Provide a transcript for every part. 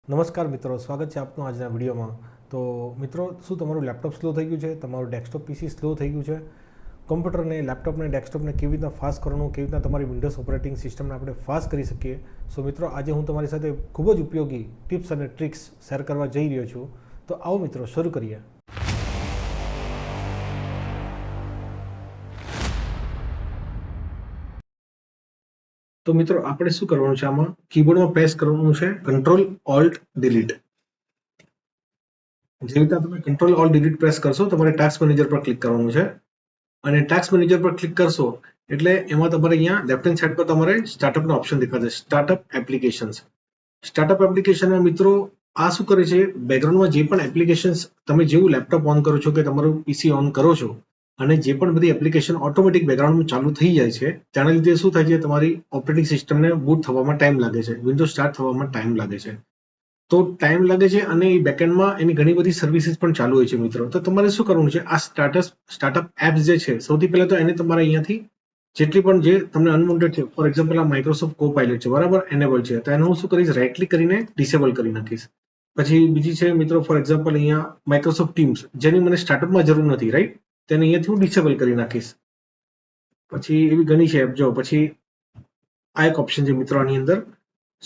નમસ્કાર મિત્રો, સ્વાગત છે આપનું આજના વિડીયોમાં. તો મિત્રો, શું તમારું લેપટોપ સ્લો થઈ ગયું છે? તમારું ડેસ્કટોપ પીસી સ્લો થઈ ગયું છે? કમ્પ્યુટરને, લેપટોપને, ડેસ્કટોપને કેવી રીતના ફાસ્ટ કરવાનું, કેવી રીતના તમારી વિન્ડોઝ ઓપરેટિંગ સિસ્ટમને આપણે ફાસ્ટ કરી શકીએ? સો મિત્રો, આજે હું તમારી સાથે ખૂબ જ ઉપયોગી ટિપ્સ અને ટ્રિક્સ શેર કરવા જઈ રહ્યો છું. તો આવો મિત્રો, શરૂ કરીએ. તો મિત્રો, આપણે શું કરવાનું છે? આમાં કીબોર્ડમાં પ્રેસ કરવાનું છે કંટ્રોલ ઓલ્ટ ડિલીટ. જે રીતે તમે કંટ્રોલ ઓલ્ટ ડિલીટ પ્રેસ કરશો, તમારે ટાસ્ક મેનેજર પર ક્લિક કરવાનું છે અને ટાસ્ક મેનેજર પર ક્લિક કરશો એટલે એમાં તમારે અહીંયા લેફ્ટ હેન્ડ સાઈડ પર તમારે સ્ટાર્ટઅપનો ઓપ્શન દેખાશે, સ્ટાર્ટઅપ એપ્લિકેશન્સ. સ્ટાર્ટઅપ એપ્લિકેશનમાં મિત્રો આ શું કરે છે? બેકગ્રાઉન્ડમાં જે પણ એપ્લિકેશન્સ તમે જેવું લેપટોપ ઓન કરો છો કે તમારું પીસી ઓન કરો છો અને જે પણ બધી એપ્લિકેશન ઓટોમેટિક બેકગ્રાઉન્ડમાં ચાલુ થઈ જાય છે, તેના લીધે શું થાય છે? તમારી ઓપરેટિંગ સિસ્ટમને બૂટ થવામાં ટાઈમ લાગે છે, વિન્ડોઝ સ્ટાર્ટ થવામાં ટાઈમ લાગે છે. તો ટાઈમ લાગે છે અને એ બેકએન્ડમાં એની ઘણી બધી સર્વિસીસ પણ ચાલુ હોય છે મિત્રો. તો તમારે શું કરવાનું છે? આ સ્ટાર્ટઅપ એપ્સ જે છે, સૌથી પહેલા તો એને તમારે અહીંયાથી જેટલી પણ જે તમને અનવોન્ટેડ છે, ફોર એક્ઝામ્પલ આ માઇક્રોસોફ્ટ કોપાઇલટ છે, બરાબર, એનેબલ છે, તો એનું હું શું કરીશ? રાઈટ ક્લિક કરીને ડિસેબલ કરી નાખીશ. પછી બીજી છે મિત્રો, ફોર એક્ઝામ્પલ અહીંયા માઇક્રોસોફ્ટ ટીમ્સ, જેની મને સ્ટાર્ટઅપમાં જરૂર નથી, રાઈટ, તેને અહીંયાથી હું ડિસેબલ કરી નાખીશ. પછી એવી ઘણી છે એપ. જો પછી આ એક ઓપ્શન છે મિત્રો આની અંદર,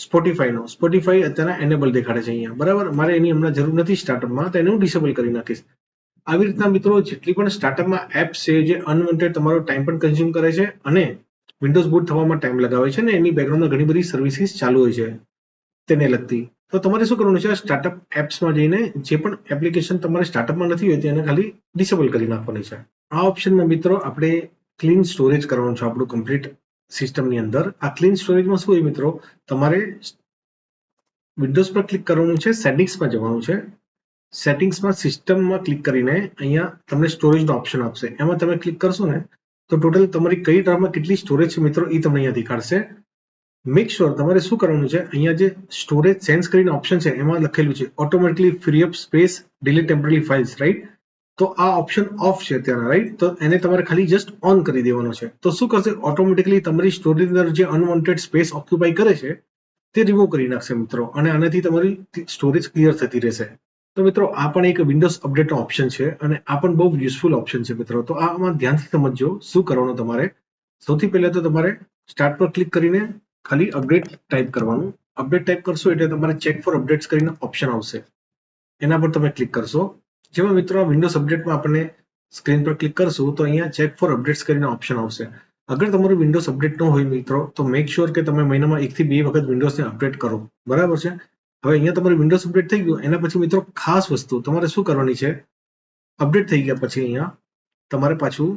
સ્પોટીફાઈ અત્યારે એનેબલ દેખાડે છે અહીંયા, બરાબર, મારે એની હમણાં જરૂર નથી સ્ટાર્ટઅપમાં, તો એને હું ડિસેબલ કરી નાખીશ. આવી રીતના મિત્રો જેટલી પણ સ્ટાર્ટઅપમાં એપ્સ છે જે અનવોન્ટેડ તમારો ટાઈમ પણ કન્ઝ્યુમ કરે છે અને વિન્ડોઝ બૂટ થવામાં ટાઈમ લગાવે છે ને એની બેકગ્રાઉન્ડમાં ઘણી બધી સર્વિસીસ ચાલુ હોય છે તેને લગતી, તો તમારે શું કરવાનું છે? સ્ટાર્ટઅપ એપ્સમાં જઈને જે પણ એપ્લિકેશન તમારે સ્ટાર્ટઅપમાં નથી હોય તેને ખાલી ડિસેબલ કરી નાખવાની છે. આ ઓપ્શનમાં મિત્રો આપણે ક્લીન સ્ટોરેજ કરવાનું છે આપણું કમ્પ્લીટ સિસ્ટમની અંદર. આ ક્લીન સ્ટોરેજમાં શું હોય મિત્રો? તમારે વિન્ડોઝ પર ક્લિક કરવાનું છે, સેટિંગ્સમાં જવાનું છે, સેટિંગ્સમાં સિસ્ટમમાં ક્લિક કરીને અહીંયા તમને સ્ટોરેજનો ઓપ્શન આપશે, એમાં તમે ક્લિક કરશો ને તો ટોટલ તમારી કઈ ડ્રાઈવમાં કેટલી સ્ટોરેજ છે મિત્રો એ તમને અહીંયા દેખાડશે. મેક શ્યોર તમારે શું કરવાનું છે? અહીંયા જે સ્ટોરેજ સેન્સ કરીને ઓપ્શન છે એમાં લખેલું છે automatically free up space delete temporary files, right. તો આ ઓપ્શન ઓફ છે અત્યારે, રાઈટ, તો એને તમારે ખાલી જસ્ટ ઓન કરી દેવાનો છે. તો શું કરશે? ઓટોમેટિકલી તમારી સ્ટોરેજ અંદર જે અનવોન્ટેડ સ્પેસ ઓક્યુપાય કરે છે તે રિમૂવ કરી નાખશે મિત્રો, અને આનાથી તમારી સ્ટોરેજ ક્લિયર થતી રહેશે. તો મિત્રો આ પણ એક વિન્ડોઝ અપડેટનો ઓપ્શન છે અને આ પણ બહુ યુઝફુલ ઓપ્શન છે મિત્રો. તો આમાં ધ્યાનથી સમજજો શું કરવાનું તમારે. સૌથી પહેલા તો તમારે સ્ટાર્ટ પર ક્લિક કરીને ખાલી અપડેટ ટાઈપ કરવાનું. અપડેટ ટાઈપ કરશો એટલે તમારે ચેક ફોર અપડેટ્સ કરીને ઓપ્શન આવશે, એના પર તમે ક્લિક કરશો. જેમાં મિત્રો વિન્ડોઝ અપડેટમાં આપણે સ્ક્રીન પર ક્લિક કરશું તો અહીંયા ચેક ફોર અપડેટ્સ કરીને ઓપ્શન આવશે. અગર તમારું વિન્ડોઝ અપડેટ ન હોય મિત્રો તો મેક શ્યોર કે તમે મહિનામાં 1 થી 2 વખત વિન્ડોઝને અપડેટ કરો, બરાબર છે. હવે અહીંયા તમારું વિન્ડોઝ અપડેટ થઈ ગયું, એના પછી મિત્રો ખાસ વસ્તુ તમારે શું કરવાની છે? અપડેટ થઈ ગયા પછી અહીંયા તમારે પાછું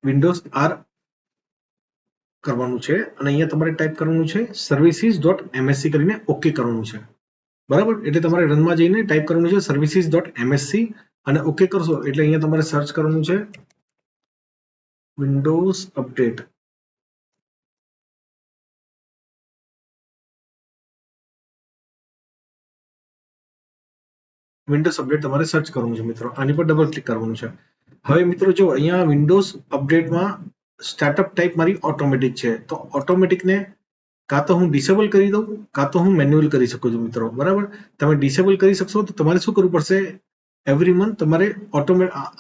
વિન્ડોઝ આર કરવાનું છે અને અહીંયા તમારે ટાઈપ કરવાનું છે services.msc કરીને ઓકે કરવાનું છે, બરાબર. એટલે તમારે રનમાં જઈને ટાઈપ કરવાનું છે services.msc અને ઓકે કરશો એટલે અહીંયા તમારે સર્ચ કરવાનું છે વિન્ડોઝ અપડેટ. વિન્ડોઝ અપડેટ તમારે સર્ચ કરવાનું છે મિત્રો, આની પર ડબલ ક્લિક કરવાનું છે. હવે મિત્રો જો અહીંયા વિન્ડોઝ અપડેટમાં સ્ટાર્ટઅપ ટાઈપ મારી ઓટોમેટિક છે, તો ઓટોમેટિકને કાં તો હું ડિસેબલ કરી દઉં કાં તો હું મેન્યુઅલ કરી શકું છું મિત્રો, બરાબર. તમે ડિસેબલ કરી શકશો તો તમારે શું કરવું પડશે? એવરી મંથ તમારે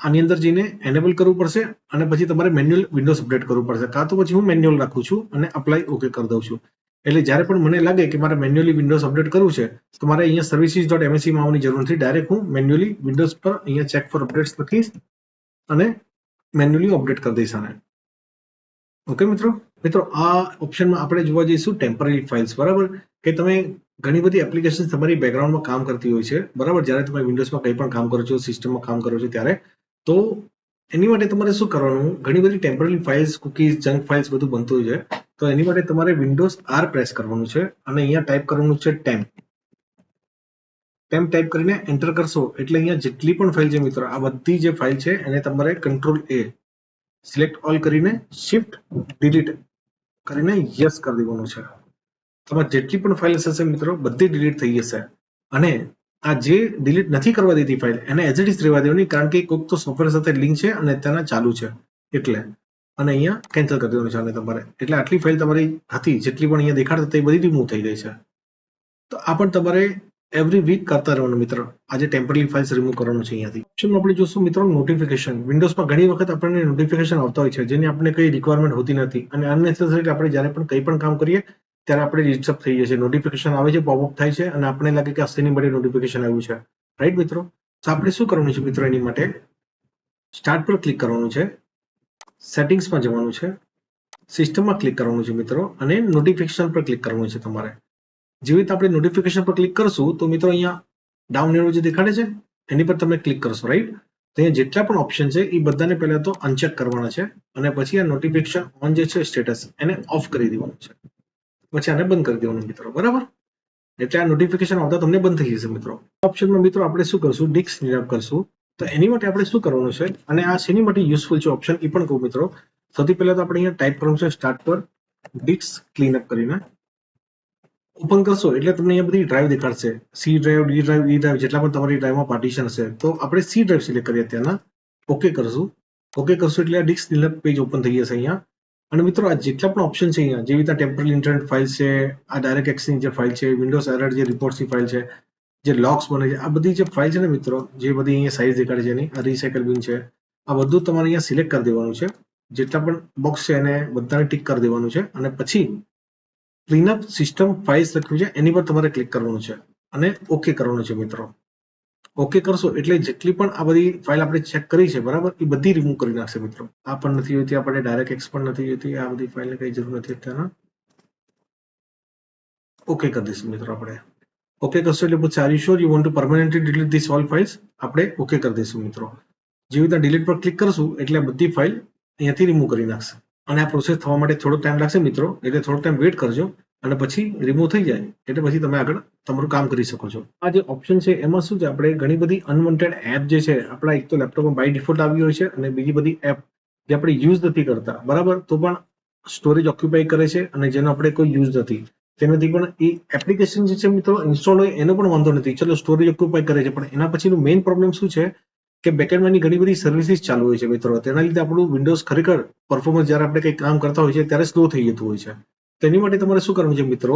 આની અંદર જઈને એનેબલ કરવું પડશે અને પછી તમારે મેન્યુઅલ વિન્ડોઝ અપડેટ કરવું પડશે, કાં તો પછી હું મેન્યુઅલ રાખું છું અને અપ્લાય ઓકે કરી દઉં છું. એટલે જ્યારે પણ મને લાગે કે મારે મેન્યુઅલી વિન્ડોઝ અપડેટ કરવું છે તો મારે અહીંયા services.msc માં આવવાની જરૂર નથી, ડાયરેક્ટ હું મેન્યુઅલી વિન્ડોઝ પર અહીંયા ચેક ફોર અપડેટ્સ લખીશ અને મેન્યુઅલી અપડેટ કરી દઈશ આને. ઓકે મિત્રો આ ઓપ્શનમાં આપણે જોવા જઈશું ટેમ્પરરી ફાઇલ્સ, બરાબર, કે તમે ઘણી બધી એપ્લિકેશન તમારી બેકગ્રાઉન્ડમાં કામ કરતી હોય છે, બરાબર, જ્યારે તમે વિન્ડોઝમાં કંઈ પણ કામ કરો છો, સિસ્ટમમાં કામ કરો છો ત્યારે, તો એની માટે તમારે શું કરવાનું? ઘણી બધી temporary files, cookies, junk files બધું બનતું હોય છે, તો એની માટે તમારે વિન્ડોઝ આર પ્રેસ કરવાનું છે અને અહીંયા ટાઈપ કરવાનું છે ટેમ્પ ટાઈપ કરીને એન્ટર કરશો એટલે અહીંયા જેટલી પણ ફાઇલ છે મિત્રો, આ બધી જે ફાઇલ છે એને તમારે કંટ્રોલ એ સિલેક્ટ ઓલ કરીને શિફ્ટ ડિલીટ કરીને યસ કરી દેવાનું છે. તમારે જેટલી પણ ફાઇલ હશે મિત્રો બધી ડિલીટ થઈ જશે અને આ જે ડિલીટ નથી કરવા દેતી ફાઇલ એને એઝ ઇટ ઇઝ રહેવા દેવાની, કારણ કે કોઈક તો સોફ્ટવેર સાથે લિંક છે અને તેના ચાલુ છે એટલે, અને અહીંયા કેન્સલ કરી દેવાનું છે આને તમારે. એટલે આટલી ફાઇલ તમારી હતી જેટલી પણ અહીંયા દેખાડતી તે બધી રિમૂવ થઈ ગઈ છે. તો આ પણ તમારે એવરી વીક કરતા રહેવાનું મિત્રો. આજે ટેમ્પરરી ફાઇલ્સ રિમૂવ કરવાનું છે અહીંયાથી. ઓપ્શનમાં આપણે જોશું મિત્રો નોટિફિકેશન. વિન્ડોઝમાં ઘણી વખત આપણને નોટિફિકેશન આવતા હોય છે જેની આપણે કઈ રિક્વાયરમેન્ટ હોતી નથી અને અનનેસેસરી આપણે જ્યારે પણ કંઈ પણ કામ કરીએ ત્યારે આપણે ડિસ્ટર્બ થઈ જઈએ છીએ. નોટિફિકેશન આવે છે, પોપઅપ થાય છે અને આપણે લાગે કે શેની માટે નોટિફિકેશન આવ્યું છે, રાઈટ મિત્રો. તો આપણે શું કરવાનું છે મિત્રો, એની માટે સ્ટાર્ટ પર ક્લિક કરવાનું છે, સેટિંગ્સમાં જવાનું છે, સિસ્ટમમાં ક્લિક કરવાનું છે મિત્રો અને નોટિફિકેશન પર ક્લિક કરવાનું છે તમારે. જેવી રીતે આપણે નોટિફિકેશન પર ક્લિક કરશું તો મિત્રો અહીંયા ડાઉન એરો જે દેખાડે છે એની પર તમે ક્લિક કરશો, રાઈટ. તો અહીંયા જેટલા પણ ઓપ્શન છે એ બધાને પહેલા તો અનચેક કરવાના છે અને પછી આ નોટિફિકેશન ઓન જે છે સ્ટેટસ એને ઓફ કરી દેવાનું છે, પછી આને બંધ કરી દેવાનું મિત્રો, બરાબર. એટલે આ નોટિફિકેશન આવતા તમને બંધ થઈ જશે મિત્રો. ઓપ્શનમાં મિત્રો આપણે શું કરશું, ડિસ્ક ક્લીનઅપ કરશું. તો એની માટે આપણે શું કરવાનું છે અને આ શેની માટે યુઝફુલ છે ઓપ્શન એ પણ કહું મિત્રો. સૌથી પહેલા તો આપણે અહીંયા ટાઈપ કરવાનું છે સ્ટાર્ટ પર ડિસ્ક ક્લીનઅપ કરીને ઓપન કરશો એટલે તમને અહીંયા બધી ડ્રાઈવ દેખાડશે. C drive, D drive, E drive, જેટલા પણ તમારી ડ્રાઈવમાં પાર્ટીશન હશે. તો આપણે સી ડ્રાઈવ સિલેક્ટ કરીએ ત્યાંના. ઓકે કરશું. ઓકે કરશું એટલે આ ડિસ્ક ક્લીનઅપ પેજ ઓપન થઈ જશે અહીંયા. અને મિત્રો આ જેટલા પણ ઓપ્શન છે અહીંયા, જેવી રીતે ટેમ્પરરી ઇન્ટરનેટ ફાઇલ છે, આ ડાયરેક્ટ એક્સની જે ફાઇલ છે, વિન્ડોઝ એરર જે રિપોર્ટ્સની ફાઇલ છે, જે લોગ્સ બને છે, આ બધી જે ફાઇલ છે ને મિત્રો, જે બધી અહીંયા સાઇઝ દેખાડે છે એની, આ રિસાયકલ બિન છે, આ બધું તમારે અહીંયા સિલેક્ટ કરી દેવાનું છે. જેટલા પણ બોક્સ છે એને બધાને ટિક કરી દેવાનું છે અને પછી ક્લીનઅપ સિસ્ટમ ફાઇલ્સ લખ્યું છે એની પર તમારે ક્લિક કરવાનું છે અને ઓકે કરવાનું છે મિત્રો. ઓકે કરશો એટલે જેટલી પણ આ બધી ફાઇલ આપણે ચેક કરી છે બરાબર, એ બધી રિમૂવ કરી નાખશે મિત્રો. આ પણ નથી જોઈતી આપણે, ડાયરેક્ટ એક્સ પણ નથી જોઈતી, આ બધી ફાઇલને કઈ જરૂર નથી અત્યારે. ઓકે કરી દઈશું મિત્રો આપણે. ઓકે કરશો એટલે પૂછશે are you sure you want to permanently delete this all files. આપણે ઓકે કરી દઈશું મિત્રો. જેવી રીતે ડિલીટ પર ક્લિક કરશું એટલે આ બધી ફાઇલ અહીંયાથી રિમૂવ કરી નાખશે. અને આ પ્રોસેસ થવા માટે થોડો ટાઈમ લાગશે મિત્રો, એટલે થોડો ટાઈમ વેઇટ કરજો અને પછી રિમૂવ થઈ જાય એટલે પછી તમે આગળ તમારું કામ કરી શકો છો. આ જે ઓપ્શન છે એમાં શું છે, આપણે ઘણી બધી અનવોન્ટેડ એપ જે છે આપણા એક તો લેપટોપમાં બાય ડિફોલ્ટ આવી હોય છે અને બીજી બધી એપ જે આપણે યુઝ નથી કરતા બરાબર, તો પણ સ્ટોરેજ ઓક્યુપાય કરે છે અને જેનો આપણે કોઈ યુઝ નથી, તેનાથી પણ એ એપ્લિકેશન જે છે મિત્રો ઇન્સ્ટોલ હોય એનો પણ વાંધો નથી. ચલો સ્ટોરેજ ઓક્યુપાય કરે છે, પણ એના પછીનું મેઇન પ્રોબ્લેમ શું છે કે બેકએન્ડમાંની ઘણી બધી સર્વિસીસ ચાલુ હોય છે મિત્રો. તેના લીધે આપણું વિન્ડોઝ ખરેખર પરફોર્મન્સ જ્યારે આપણે કંઈ કામ કરતા હોય છે ત્યારે સ્લો થઈ જતું હોય છે. તેની માટે તમારે શું કરવાનું છે મિત્રો,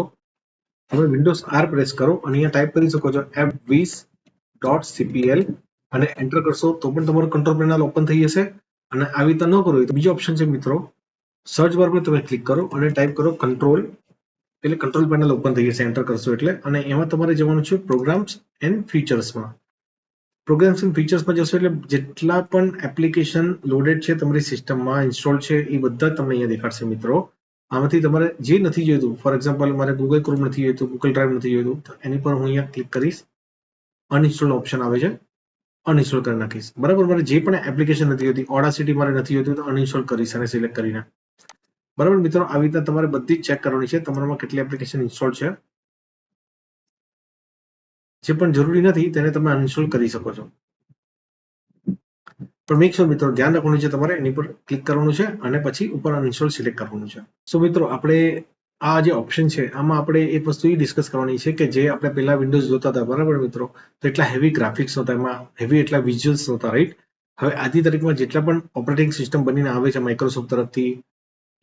તમે વિન્ડોઝ આર પ્રેસ કરો અને અહીંયા ટાઈપ કરી શકો છો f20.cpl અને એન્ટર કરશો તો પણ તમારું કંટ્રોલ પેનલ ઓપન થઈ જશે. અને આવી રીતે ન કરો તો બીજો ઓપ્શન છે મિત્રો, સર્ચ બાર પર તમે ક્લિક કરો અને ટાઈપ કરો કંટ્રોલ, એટલે કંટ્રોલ પેનલ ઓપન થઈ જશે એન્ટર કરશો એટલે. અને એમાં તમારે જવાનું છે પ્રોગ્રામ્સ એન્ડ ફીચર્સમાં. પ્રોગ્રામ્સ એન્ડ ફીચર્સમાં જશો એટલે જેટલા પણ એપ્લિકેશન લોડેડ છે તમારી સિસ્ટમમાં ઇન્સ્ટોલ છે એ બધા તમને અહીંયા દેખાડશે મિત્રો. આમાંથી તમારે જે નથી જોઈતું, ફોર એક્ઝામ્પલ મારે ગૂગલ ક્રોમ નથી જોઈતું, ગૂગલ ડ્રાઈવ નથી જોઈતું, તો એની પર હું અહીંયા ક્લિક કરીશ, અનઇન્સ્ટોલ ઓપ્શન આવે છે, અનઇન્સ્ટોલ કરી નાખીશ બરાબર. મારે જે પણ એપ્લિકેશન નથી હોતી, ઓડાસિટી મારે નથી હોતું તો અનઇન્સ્ટોલ કરીશ અને સિલેક્ટ કરીને બરાબર મિત્રો. આવી રીતના તમારે બધી જ ચેક કરવાની છે તમારામાં કેટલી એપ્લિકેશન ઇન્સ્ટોલ છે. જે પણ જરૂરી નથી તેને તમે અનઇન્સ્ટોલ કરી શકો છો, પણ મેક શ્યોર મિત્રો ધ્યાન રાખવાનું છે તમારે એની પર ક્લિક કરવાનું છે અને પછી ઉપર અનઇન્સ્ટોલ સિલેક્ટ કરવાનું છે. સો મિત્રો આપણે આ જે ઓપ્શન છે આમાં આપણે એક વસ્તુ એ ડિસ્કસ કરવાની છે કે જે આપણે પહેલા વિન્ડોઝ જોતા હતા બરાબર મિત્રો, તો એટલા હેવી ગ્રાફિક્સ નહોતા, એમાં હેવી એટલા વિઝ્યુઅલ્સ નહોતા, રાઈટ. હવે આજની તારીખમાં જેટલા પણ ઓપરેટિંગ સિસ્ટમ બનીને આવે છે માઇક્રોસોફ્ટ તરફથી,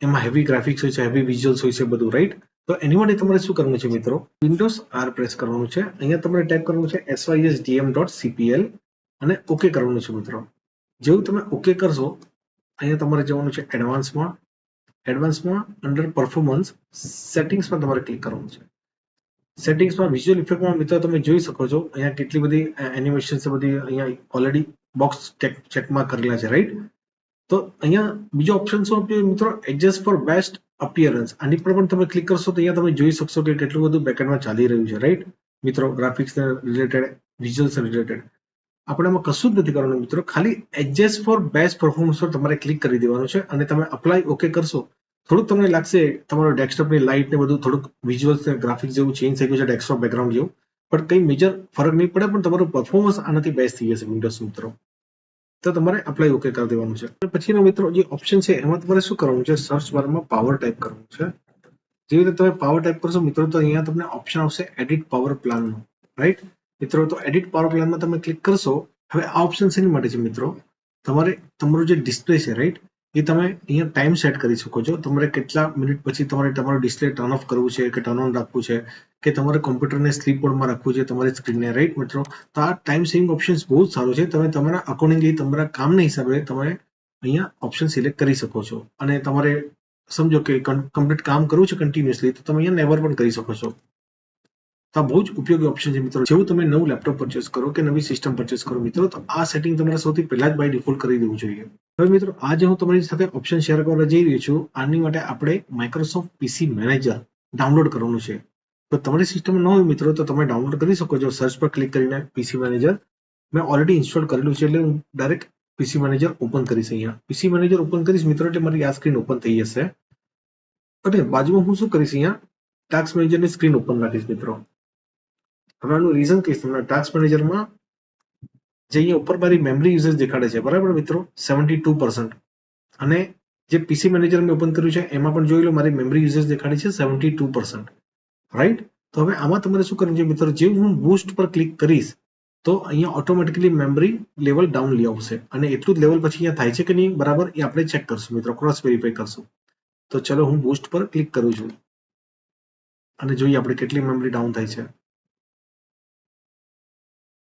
એમાં હેવી ગ્રાફિક્સ હોય છે, હેવી વિઝ્યુઅલ્સ હોય છે બધું, રાઈટ. તો એની માટે તમારે શું કરવાનું છે મિત્રો, વિન્ડોઝ આર પ્રેસ કરવાનું છે, અહીંયા તમારે ટાઈપ કરવાનું છે sysdm.cpl અને ઓકે કરવાનું છે મિત્રો. જેવું તમે ઓકે કરશો અહીંયા તમારે જવાનું છે એડવાન્સમાં, એડવાન્સમાં અંડર પરફોર્મન્સ સેટિંગ્સમાં તમારે ક્લિક કરવાનું છે. સેટિંગ્સમાં વિઝ્યુઅલ ઇફેક્ટમાં મિત્રો તમે જોઈ શકો છો અહીંયા કેટલી બધી એનિમેશન છે, બધી અહીંયા ઓલરેડી બોક્સ ચેકમાં કરેલા છે, રાઈટ. તો અહીંયા બીજો ઓપ્શન શું આપ્યું મિત્રો, એડજસ્ટ ફોર બેસ્ટ અપિયરન્સ. આની પર પણ તમે ક્લિક કરશો તો અહીંયા તમે જોઈ શકશો કે કેટલું બધું બેકએન્ડમાં ચાલી રહ્યું છે, રાઈટ મિત્રો. ગ્રાફિક્સ રિલેટેડ, વિઝ્યુઅલ્સ રિલેટેડ આપણે આમાં કશું જ નથી કરવાનું મિત્રો, ખાલી એડજસ્ટ ફોર બેસ્ટ પરફોર્મન્સ પર તમારે ક્લિક કરી દેવાનું છે અને તમે અપ્લાય ઓકે કરશો. થોડુંક તમને લાગશે તમારો ડેસ્કટોપની લાઇટ ને બધું થોડુંક વિઝ્યુઅલ્સ ગ્રાફિક્સ જેવું ચેન્જ થઈ ગયું છે, ડેસ્કટોપ બેકગ્રાઉન્ડ જેવું, પણ કંઈ મેજર ફરક નહીં પડે, પણ તમારું પરફોર્મન્સ આનાથી બેસ્ટ થઈ જશે વિન્ડોઝ મિત્રો. તો તમારે અપ્લાય ઓકે કરી દેવાનું છે. પછીનો મિત્રો જે ઓપ્શન છે એમાં તમારે શું કરવાનું છે, સર્ચ બારમાં પાવર ટાઈપ કરવાનું છે. જેવી રીતે તમે પાવર ટાઈપ કરશો મિત્રો તો અહીંયા તમને ઓપ્શન આવશે એડિટ પાવર પ્લાનનો, રાઈટ મિત્રો. તો એડિટ પાવર પ્લાનમાં તમે ક્લિક કરશો. હવે આ ઓપ્શન શેની માટે છે મિત્રો, તમારે તમારું જે ડિસ્પ્લે છે રાઈટ, એ તમે અહીંયા ટાઈમ સેટ કરી શકો છો. તમારે કેટલા મિનિટ પછી તમારે તમારું ડિસ્પ્લે ટર્ન ઓફ કરવું છે કે ટર્ન ઓન રાખવું છે કે તમારે કોમ્પ્યુટરને સ્લીપ મોડમાં રાખવું છે તમારી સ્ક્રીનને, રાઈટ મિત્રો? તો આ ટાઈમ સેવિંગ ઓપ્શન બહુ જ સારું છે. તમે તમારા અકોર્ડિંગલી તમારા કામના હિસાબે તમે અહીંયા ઓપ્શન સિલેક્ટ કરી શકો છો. અને તમારે સમજો કે કમ્પ્લીટ કામ કરવું છે કન્ટિન્યુઅસલી, તો તમે અહીંયા નેવર પણ કરી શકો છો. તો આ બહુ જ ઉપયોગી ઓપ્શન છે મિત્રો. જેવું તમે નવું લેપટોપ પરચેસ કરો કે નવી સિસ્ટમ પરચેસ કરો મિત્રો, તો આ સેટિંગ તમારે સૌથી પહેલા જ બાય ડિફોલ્ટ કરી દેવું જોઈએ. હવે મિત્રો, આજે હું તમારી સાથે ઓપ્શન શેર કરવા જઈ રહ્યો છું. આની માટે આપણે માઇક્રોસોફ્ટ પીસી મેનેજર ડાઉનલોડ કરવાનું છે. તો તમારી સિસ્ટમ ન હોય મિત્રો, તો તમે ડાઉનલોડ કરી શકો છો સર્ચ પર ક્લિક કરીને પીસી મેનેજર. મેં ઓલરેડી ઇન્સ્ટોલ કરેલું છે, એટલે હું ડાયરેક્ટ પીસી મેનેજર ઓપન કરીશ. અહીંયા પીસી મેનેજર ઓપન કરીશ મિત્રો, એટલે મારી આ સ્ક્રીન ઓપન થઈ જશે. અને બાજુમાં હું શું કરીશ, અહીંયા ટાસ્ક મેનેજરની સ્ક્રીન ઓપન રાખીશ મિત્રો. હવે આનું રીઝન કહીશ તમને. ટાસ્ક મેનેજરમાં જે અહીંયા ઉપર મારી મેમરી યુઝેજ દેખાડે છે, બરાબર મિત્રો, 72%. અને જે પીસી મેનેજર મેં ઓપન કર્યું છે એમાં પણ જોઈ લો, મારી મેમરી યુઝેજ દેખાડે છે 72%, રાઈટ? તો હવે આમાં તમારે શું કરવું છે મિત્રો, જે હું બૂસ્ટ પર ક્લિક કરીશ તો અહીંયા ઓટોમેટિકલી મેમરી લેવલ ડાઉન લઈ આવશે. અને એટલું જ લેવલ પછી અહીંયા થાય છે કે નહીં બરાબર, એ આપણે ચેક કરશું મિત્રો, ક્રોસ વેરીફાઈ કરશું. તો ચલો હું બૂસ્ટ પર ક્લિક કરું છું અને જોઈએ આપણે કેટલી મેમરી ડાઉન થાય છે.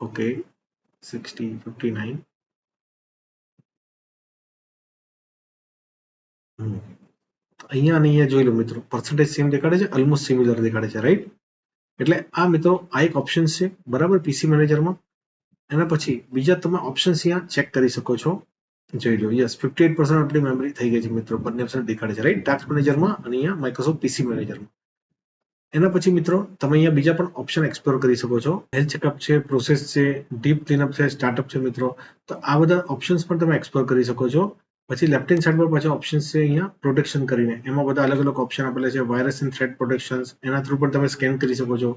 ઓકે, 60, 59. અહીંયા અને અહીંયા જોઈ લો મિત્રો, પર્સન્ટેજ સેમ દેખાડે છે, ઓલમોસ્ટ સિમિલર દેખાડે છે, રાઈટ? એટલે આ મિત્રો આ એક ઓપ્શન છે બરાબર પીસી મેનેજરમાં. એના પછી બીજા તમે ઓપ્શન્સ અહીંયા ચેક કરી શકો છો. જોઈ લો, યસ 58% આપણી મેમરી થઈ ગઈ છે મિત્રો, બંને ઓપ્શન દેખાડે છે, રાઈટ? ટાસ્ક મેનેજરમાં અને અહીંયા માઇક્રોસોફ્ટ પીસી મેનેજરમાં. એના પછી મિત્રો તમે અહીંયા બીજા પણ ઓપ્શન એક્સપ્લોર કરી શકો છો. હેલ્થ ચેકઅપ છે, પ્રોસેસ છે, ડીપ ક્લીનઅપ છે, સ્ટાર્ટઅપ છે મિત્રો. તો આ બધા ઓપ્શન્સ પણ તમે એક્સપ્લોર કરી શકો છો. પછી લેફ્ટ હેન્ડ સાઈડ પર પાછા ઓપ્શન્સ છે અહીંયા પ્રોટેક્શન કરીને, એમાં બધા અલગ અલગ ઓપ્શન આપેલા છે. વાયરસ એન્ડ થ્રેટ પ્રોટેક્શન, એના થ્રુ પણ તમે સ્કેન કરી શકો છો.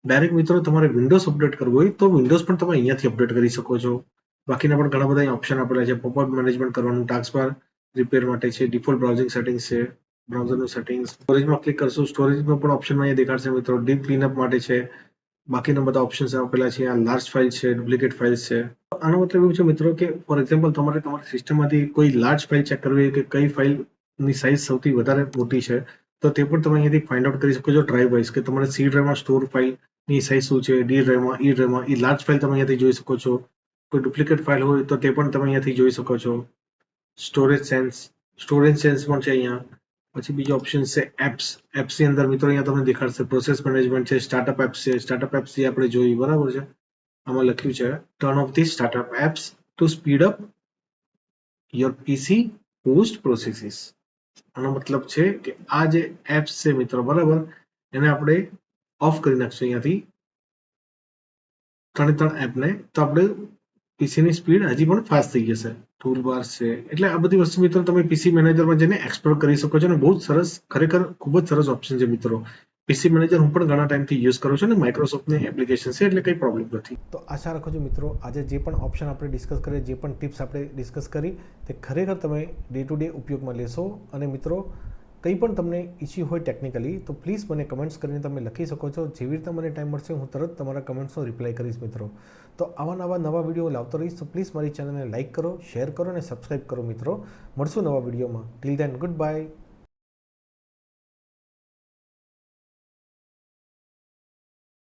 ડાયરેક્ટ મિત્રો તમારે વિન્ડોઝ અપડેટ કરવું હોય તો વિન્ડોઝ પણ તમે અહીંયાથી અપડેટ કરી શકો છો. બાકીના પણ ઘણા બધા ઓપ્શન આપેલા છે. પોપઅપ મેનેજમેન્ટ કરવાનું, ટાસ્ક બાર રિપેર માટે છે, ડિફોલ્ટ બ્રાઉઝિંગ સેટિંગ્સ છે, બ્રાઉઝરનું સેટિંગ્સ. સ્ટોરેજમાં ક્લિક કરશું, સ્ટોરેજમાં પણ ઓપ્શન અહીંયા દેખાડશે મિત્રો. ડીપ ક્લીનઅપ માટે છે, બાકીના બધા ઓપ્શન્સ આપેલા છે. આ લાર્જ ફાઇલ છે, ડુપ્લિકેટ ફાઇલ્સ છે. આનો મતલબ એવું છે મિત્રો કે ફોર એક્ઝામ્પલ તમારે તમારી સિસ્ટમમાંથી કોઈ લાર્જ ફાઇલ ચેક કરવી હોય કે કઈ ફાઇલની સાઇઝ સૌથી વધારે મોટી છે, તો તે પણ તમે અહીંયાથી ફાઇન્ડ આઉટ કરી શકો છો ડ્રાઈવ વાઇઝ, કે તમારે સી ડ્રાઈવમાં સ્ટોર ફાઇલની સાઇઝ શું છે, ડી ડ્રાઈવમાં, ઈ ડ્રાઈવમાં, એ લાર્જ ફાઇલ તમે અહીંયાથી જોઈ શકો છો. કોઈ ડુપ્લિકેટ ફાઇલ હોય તો તે પણ તમે અહીંયાથી જોઈ શકો છો. સ્ટોરેજ સેન્સ પણ છે અહીંયા. પછી બીજો ઓપ્શન છે એપ્સ. એપ્સની અંદર મિત્રો અહીંયા તમને દેખાડશે પ્રોસેસ મેનેજમેન્ટ છે, સ્ટાર્ટઅપ એપ્સ છે. સ્ટાર્ટઅપ એપ્સ જે આપણે જોઈ બરાબર છે, આમાં લખ્યું છે turn off the startup apps to speed up your PC post processes. આનો મતલબ છે કે આ જે એપ્સ છે મિત્રો બરાબર, એને આપણે ઓફ કરી નાખશું અહીંયાથી, ત્રણ એપને. તો આપણે પીસીની સ્પીડ હજી પણ ફાસ્ટ થઈ જશે. ટૂલ બાર છે, એટલે આ બધી વસ્તુ મિત્રો તમે પીસી મેનેજરમાં જઈને એક્સપ્લોર કરી શકો છો. અને બહુ જ સરસ, ખરેખર ખૂબ જ સરસ ઓપ્શન છે મિત્રો. પીસી મેનેજર હું પણ ઘણા ટાઈમથી યુઝ કરું છું, અને માઇક્રોસોફ્ટની એપ્લિકેશન છે, એટલે કંઈ પ્રોબ્લેમ નથી. તો આશા રાખો છો મિત્રો, આજે જે પણ ઓપ્શન આપણે ડિસ્કસ કરીએ, જે પણ ટિપ્સ આપણે ડિસ્કસ કરી, તે ખરેખર તમે ડે ટુ ડે ઉપયોગમાં લેશો. અને મિત્રો, કંઈ પણ તમને ઇસ્યુ હોય ટેકનિકલી, તો પ્લીઝ મને કમેન્ટ્સ કરીને તમે લખી શકો છો. જેવી રીતે મને ટાઈમ મળશે હું તરત તમારા કમેન્ટ્સનો રિપ્લાય કરીશ મિત્રો. તો આવા નવા વિડીયો લાવતો રહીશ. તો પ્લીઝ મારી ચેનલને લાઇક કરો, શેર કરો અને સબસ્ક્રાઈબ કરો મિત્રો. મળશું નવા વિડીયોમાં. Till then, good bye.